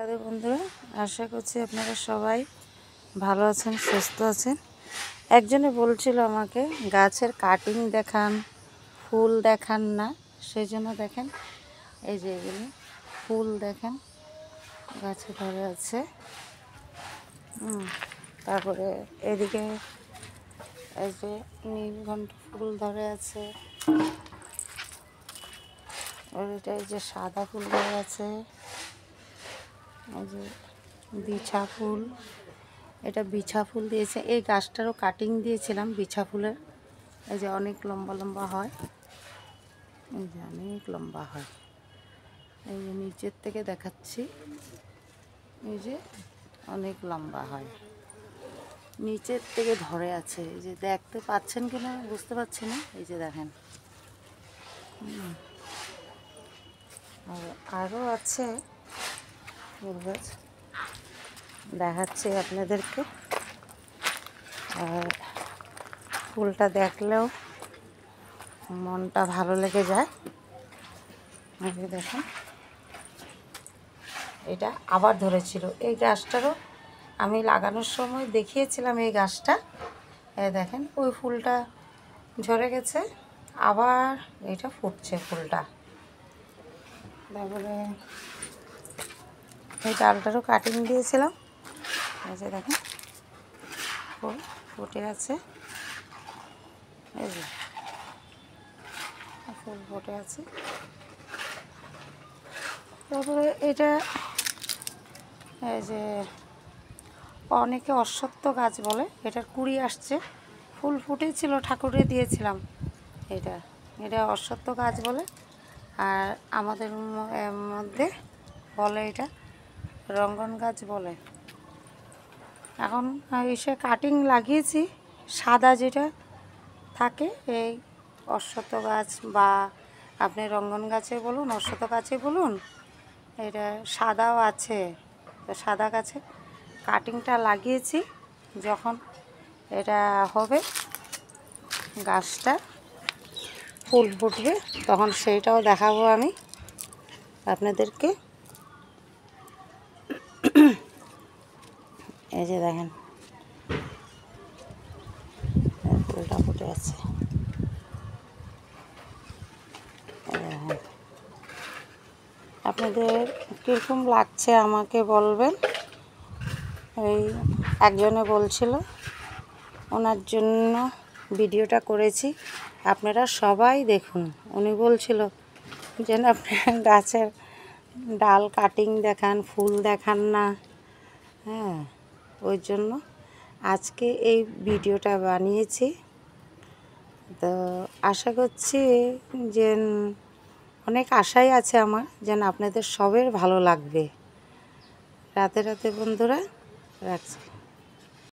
তাদের বন্ধুরা, আশা করছি আপনারা সবাই ভালো আছেন, সুস্থ আছেন। একজনে বলছিল আমাকে গাছের কাটিং দেখান, ফুল দেখান না, সেই জন্য দেখেন এই যে এগুলো ফুল দেখেন গাছে ধরে আছে। তারপরে এদিকে এই যে নীলকণ্ঠ ফুল ধরে আছে, ওইটা এই যে সাদা ফুল ধরে আছে, এই যে বিছা ফুল, এটা বিছা ফুল দিয়েছে। এই গাছটারও কাটিং দিয়েছিলাম বিছা ফুলের। এই যে অনেক লম্বা লম্বা হয়, এই যে অনেক লম্বা হয়। এই যে নিচের থেকে দেখাচ্ছি, এই যে অনেক লম্বা হয়, নিচের থেকে ধরে আছে। এই যে দেখতে পাচ্ছেন কিনা বুঝতে পারছি না, এই যে দেখেন। আরও আছে ফুল গাছ, দেখাচ্ছি আপনাদেরকে। আর ফুলটা দেখলেও মনটা ভালো লেগে যায়। এই যে দেখেন, এটা আবার ধরেছিল। এই গাছটারও আমি লাগানোর সময় দেখিয়েছিলাম এই গাছটা। এই দেখেন ওই ফুলটা ঝরে গেছে, আবার এটা ফুটছে ফুলটা। তারপরে এই ডালটারও কাটিং দিয়েছিলাম। এই যে দেখেন ফুল ফুটে আছে, এই যে ফুল ফুটে আছে। তারপরে এটা এই যে অনেকে অশ্বত্থ গাছ বলে, এটার কুড়ি আসছে, ফুল ফুটেছিল, ঠাকুরে দিয়েছিলাম। এটা অশ্বত্থ গাছ বলে, আর আমাদের মধ্যে বলে এটা রঙ্গন গাছ বলে। এখন এসে কাটিং লাগিয়েছি, সাদা যেটা থাকে এই অশ্বত্থ গাছ বা আপনি রঙ্গন গাছে বলুন, অশ্বত্থ গাছে বলুন, এটা সাদাও আছে। তো সাদা গাছে কাটিংটা লাগিয়েছি, যখন এটা হবে গাছটা ফুল ফুটবে তখন সেইটাও দেখাবো আমি আপনাদেরকে। এই যে দেখেন ফুলটা ফুটে আছে, আপনাদের কীরকম লাগছে আমাকে বলবেন। এই একজনে বলছিল, ওনার জন্য ভিডিওটা করেছি, আপনারা সবাই দেখুন। উনি বলছিল যে আপনার গাছের ডাল কাটিং দেখান, ফুল দেখান না। হ্যাঁ, ওই জন্য আজকে এই ভিডিওটা বানিয়েছি। তো আশা করছি যে অনেক আশাই আছে আমার, যেন আপনাদের সবের ভালো লাগবে। রাতে রাতে বন্ধুরা রাখছি।